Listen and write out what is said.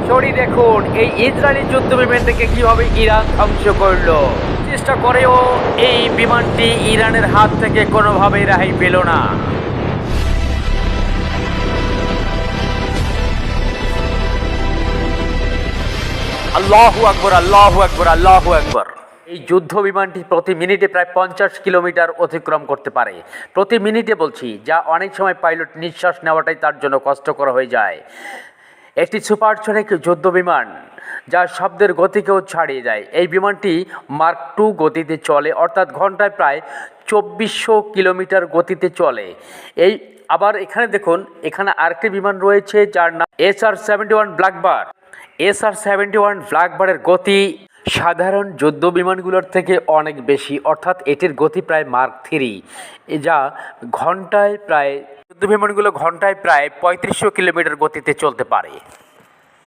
Sorry দেখুন এই Israeli যুদ্ধ বিমানটিকে কিভাবে ইরান ধ্বংস করলো। চেষ্টা করেও এই বিমানটি ইরানের হাত থেকে কোনোভাবেই রেহাই পেল না। আল্লাহু আকবার, আল্লাহু আকবার, আল্লাহু আকবার। এই যুদ্ধ বিমানটি প্রতি মিনিটে প্রায় 50 কিলোমিটার অতিক্রম করতে পারে। প্রতি মিনিটে বলছি, যা অনেক সময় পাইলট নিঃশ্বাস নেওয়াটাই তার জন্য কষ্টকর হয়ে যায়। একটি সুপারসনিক যুদ্ধ বিমান যা শব্দের গতিকেও ছাড়িয়ে যায়। এই বিমানটি মার্ক 2 গতিতে চলে, অর্থাৎ ঘন্টায় প্রায় 2400 কিলোমিটার গতিতে চলে। আবার এখানে দেখুন, এখানে আরেকটি বিমান রয়েছে যার নাম SR-71 ব্ল্যাকবার্ড। SR-71 ব্ল্যাকবার্ডের গতি সাধারণ যুদ্ধ বিমানগুলোর থেকে অনেক বেশি, অর্থাৎ এটির গতি প্রায় মার্ক 3, যা ঘন্টায় প্রায় যুদ্ধ বিমানগুলো ঘন্টায় প্রায় 3500 কিলোমিটার গতিতে চলতে পারে।